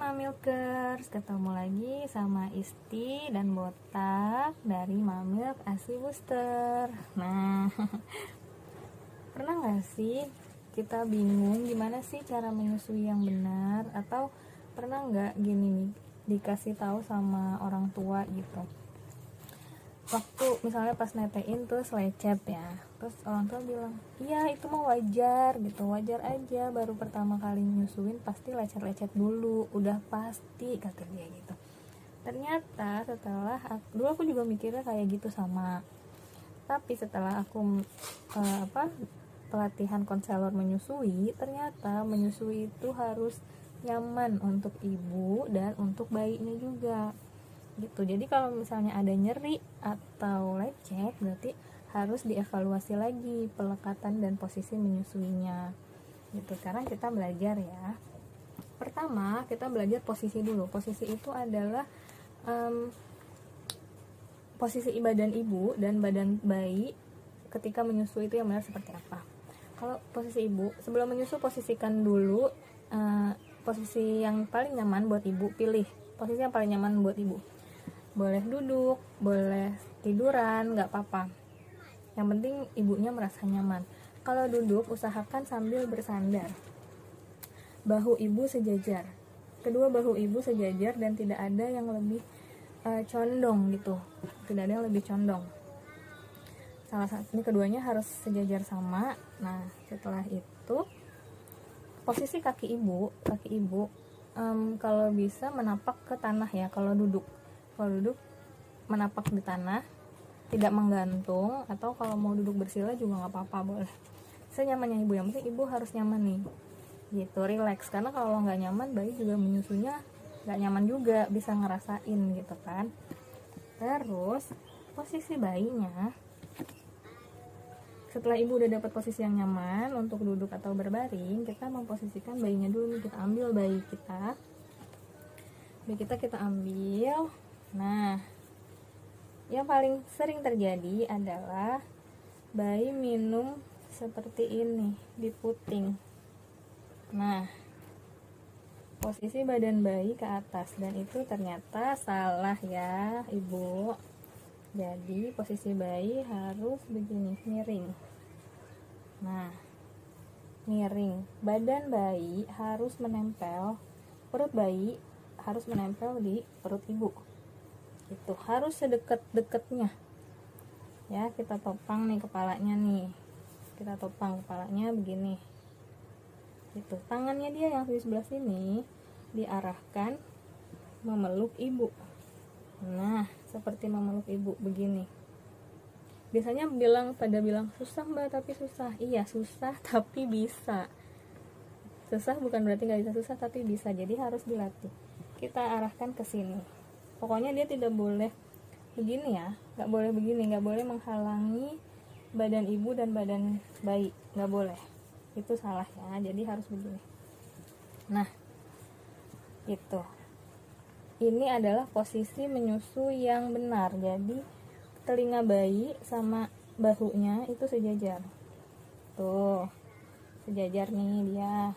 Mamilkers, ketemu lagi sama Isti dan Botak dari Mamilk ASI Booster. Nah, pernah gak sih kita bingung gimana sih cara menyusui yang benar? Atau pernah gak gini nih, dikasih tahu sama orang tua gitu, waktu misalnya pas netein terus lecet ya, terus orang tua bilang iya itu mah wajar gitu, wajar aja, baru pertama kali nyusuin pasti lecet-lecet dulu, udah pasti kata dia gitu. Ternyata setelah dulu aku juga mikirnya kayak gitu sama, tapi setelah aku pelatihan konselor menyusui, ternyata menyusui itu harus nyaman untuk ibu dan untuk bayinya juga gitu. Jadi kalau misalnya ada nyeri atau lecet, berarti harus dievaluasi lagi pelekatan dan posisi menyusuinya gitu. Sekarang kita belajar ya. Pertama kita belajar posisi dulu. Posisi itu adalah posisi badan ibu dan badan bayi ketika menyusui itu yang benar seperti apa. Kalau posisi ibu, sebelum menyusu posisikan dulu posisi yang paling nyaman buat ibu. Pilih posisi yang paling nyaman buat ibu. Boleh duduk, boleh tiduran, gak apa-apa, yang penting ibunya merasa nyaman. Kalau duduk usahakan sambil bersandar, bahu ibu sejajar, kedua bahu ibu sejajar dan tidak ada yang lebih condong gitu, tidak ada yang lebih condong. Salah satu ini, keduanya harus sejajar sama. Nah setelah itu posisi kaki ibu kalau bisa menapak ke tanah ya. Kalau duduk menapak di tanah, tidak menggantung, atau kalau mau duduk bersila juga nggak apa-apa, boleh senyamannya ibu, yang penting ibu harus nyaman nih gitu, relax. Karena kalau nggak nyaman bayi juga menyusunya nggak nyaman juga, bisa ngerasain gitu kan. Terus posisi bayinya, setelah ibu udah dapat posisi yang nyaman untuk duduk atau berbaring, kita memposisikan bayinya dulu nih. Kita ambil bayi kita ambil. Nah, yang paling sering terjadi adalah bayi minum seperti ini, di puting. Nah, posisi badan bayi ke atas, dan itu ternyata salah ya ibu. Jadi posisi bayi harus begini, miring. Nah, miring. Badan bayi harus menempel, perut bayi harus menempel di perut ibu. Itu harus sedekat-dekatnya ya. Kita topang nih kepalanya nih, kita topang kepalanya begini itu. Tangannya dia yang di sebelah sini diarahkan memeluk ibu. Nah seperti memeluk ibu begini. Biasanya pada bilang susah mbak, tapi susah. Iya susah tapi bisa. Susah bukan berarti nggak bisa, susah tapi bisa. Jadi harus dilatih. Kita arahkan ke sini. Pokoknya dia tidak boleh begini ya, nggak boleh begini, nggak boleh menghalangi badan ibu dan badan bayi, nggak boleh, itu salah ya. Jadi harus begini. Nah itu, ini adalah posisi menyusui yang benar. Jadi telinga bayi sama bahunya itu sejajar, tuh sejajar nih, dia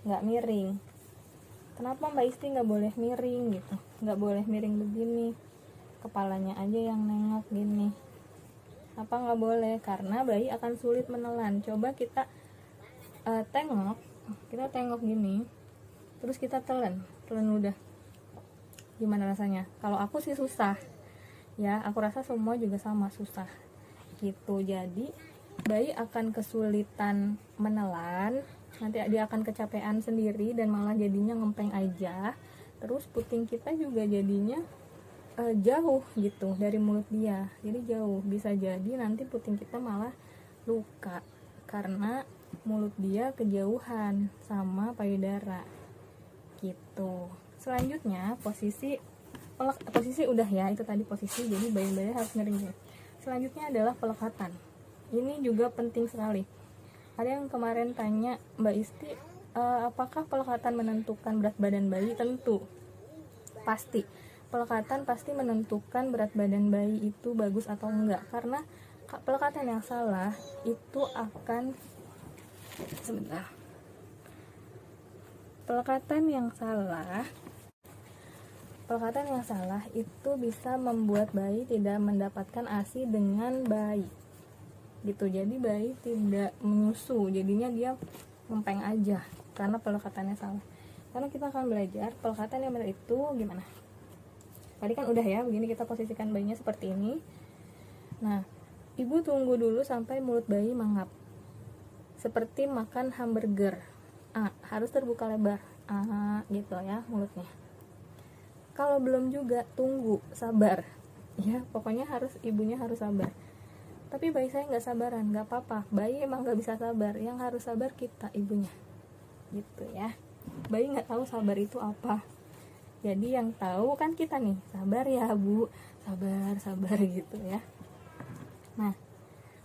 nggak miring. Kenapa Mbak Isti nggak boleh miring gitu? Nggak boleh miring begini, kepalanya aja yang nengok gini. Apa nggak boleh? Karena bayi akan sulit menelan. Coba kita tengok gini, terus kita telan udah. Gimana rasanya? Kalau aku sih susah ya, aku rasa semua juga sama, susah gitu. Jadi bayi akan kesulitan menelan, nanti dia akan kecapean sendiri dan malah jadinya ngempeng aja. Terus puting kita juga jadinya jauh gitu dari mulut dia, jadi jauh. Bisa jadi nanti puting kita malah luka karena mulut dia kejauhan sama payudara gitu. Selanjutnya posisi udah ya, itu tadi posisi. Jadi bayi-bayi harus miring. Selanjutnya adalah pelekatan. Ini juga penting sekali. Ada yang kemarin tanya, Mbak Isti, apakah pelekatan menentukan berat badan bayi? Tentu, pasti. Pelekatan pasti menentukan berat badan bayi itu bagus atau enggak. Karena pelekatan yang salah itu akan pelekatan yang salah pelekatan yang salah itu bisa membuat bayi tidak mendapatkan ASI dengan baik gitu. Jadi bayi tidak menyusu, jadinya dia ngempeng aja karena pelekatannya salah. Karena kita akan belajar pelekatan yang benar itu gimana. Tadi kan udah ya, begini kita posisikan bayinya seperti ini. Nah, ibu tunggu dulu sampai mulut bayi mangap, seperti makan hamburger. Harus terbuka lebar, gitu ya mulutnya. Kalau belum juga, tunggu, sabar ya, pokoknya ibunya harus sabar. Tapi bayi saya nggak sabaran, nggak apa-apa, bayi emang nggak bisa sabar, yang harus sabar kita, ibunya, gitu ya. Bayi nggak tahu sabar itu apa, jadi yang tahu kan kita nih, sabar ya bu, sabar gitu ya. Nah,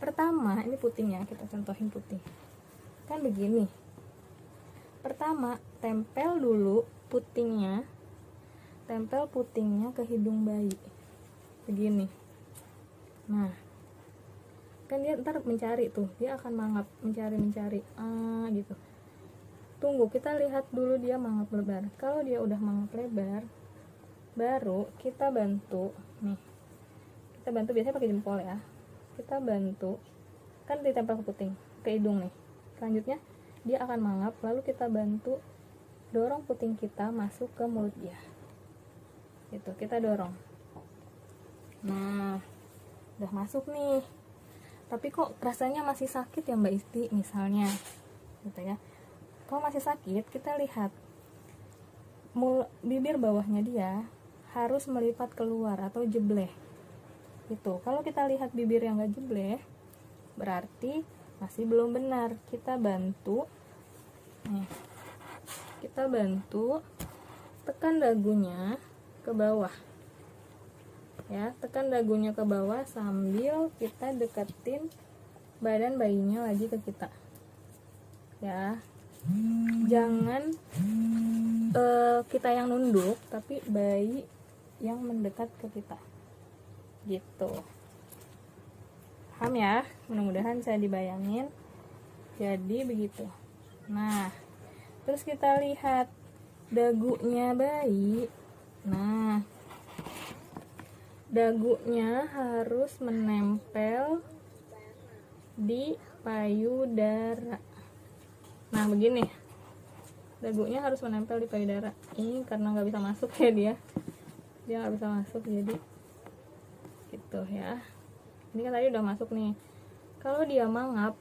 pertama ini putingnya, kita contohin puting kan begini. Pertama, tempel dulu putingnya, tempel putingnya ke hidung bayi begini. Nah, kan dia ntar mencari tuh, dia akan mangap, mencari gitu. Tunggu, kita lihat dulu dia mangap lebar. Kalau dia udah mangap lebar, baru kita bantu nih, kita bantu biasanya pakai jempol ya, kita bantu kan ditempel ke puting, ke hidung nih. Selanjutnya dia akan mangap, lalu kita bantu dorong puting kita masuk ke mulut dia gitu, kita dorong. Nah, udah masuk nih, tapi kok rasanya masih sakit ya Mbak Isti misalnya gitu ya. Kalau masih sakit, kita lihat bibir bawahnya dia harus melipat keluar atau jebleh gitu. Kalau kita lihat bibir yang gak jebleh, berarti masih belum benar. Kita bantu nih, kita bantu tekan dagunya ke bawah ya, tekan dagunya ke bawah sambil kita deketin badan bayinya lagi ke kita ya. Jangan kita yang nunduk, tapi bayi yang mendekat ke kita gitu. Paham ya? Mudah-mudahan saya dibayangin. Jadi begitu. Nah, terus kita lihat dagunya bayi. Nah, dagunya harus menempel di payudara. Nah, begini. Dagunya harus menempel di payudara. Ini karena nggak bisa masuk ya dia nggak bisa masuk, jadi gitu ya. Ini kan tadi udah masuk nih. Kalau dia mangap,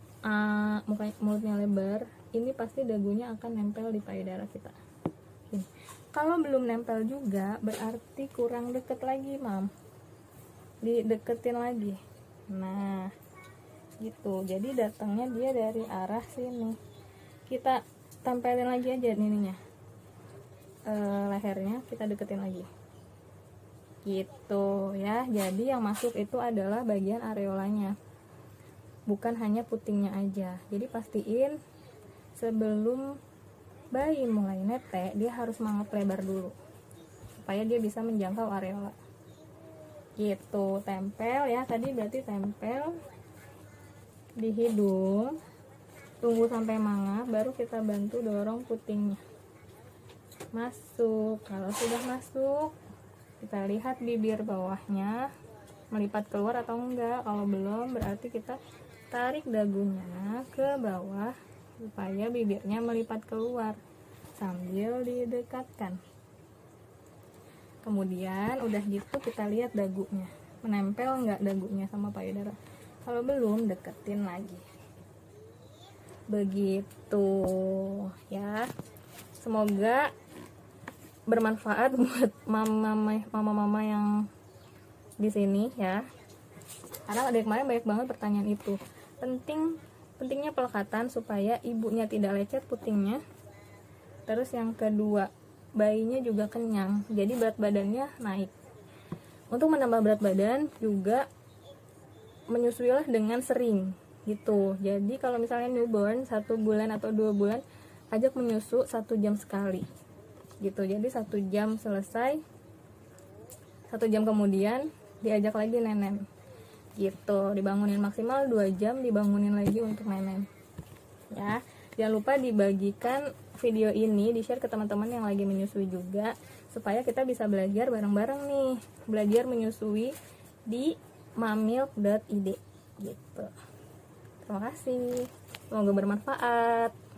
mulutnya lebar, ini pasti dagunya akan nempel di payudara kita. Gini. Kalau belum nempel juga, berarti kurang deket lagi, Mam. Dideketin lagi. Nah, gitu. Jadi datangnya dia dari arah sini. Kita tempelin lagi aja ininya, lehernya kita deketin lagi. Gitu ya. Jadi yang masuk itu adalah bagian areolanya, bukan hanya putingnya aja. Jadi pastiin sebelum bayi mulai netek, dia harus mangap lebar dulu supaya dia bisa menjangkau areola gitu. Tempel ya, tadi berarti tempel di hidung, tunggu sampai mangap, baru kita bantu dorong putingnya masuk. Kalau sudah masuk, kita lihat bibir bawahnya melipat keluar atau enggak. Kalau belum, berarti kita tarik dagunya ke bawah supaya bibirnya melipat keluar sambil didekatkan. Kemudian udah gitu kita lihat dagunya menempel enggak, dagunya sama payudara. Kalau belum, deketin lagi. Begitu ya. Semoga bermanfaat buat mama-mama yang di sini ya. Karena ada kemarin banyak banget pertanyaan itu. Pentingnya pelekatan supaya ibunya tidak lecet putingnya. Terus yang kedua, bayinya juga kenyang. Jadi berat badannya naik. Untuk menambah berat badan juga menyusuilah dengan sering gitu. Jadi kalau misalnya newborn 1 bulan atau 2 bulan, ajak menyusu 1 jam sekali gitu. Jadi 1 jam selesai, 1 jam kemudian diajak lagi nenen gitu. Dibangunin maksimal 2 jam, dibangunin lagi untuk nenen ya. Jangan lupa dibagikan video ini, di-share ke teman-teman yang lagi menyusui juga, supaya kita bisa belajar bareng-bareng nih, belajar menyusui di mamilk.id gitu. Terima kasih, semoga bermanfaat.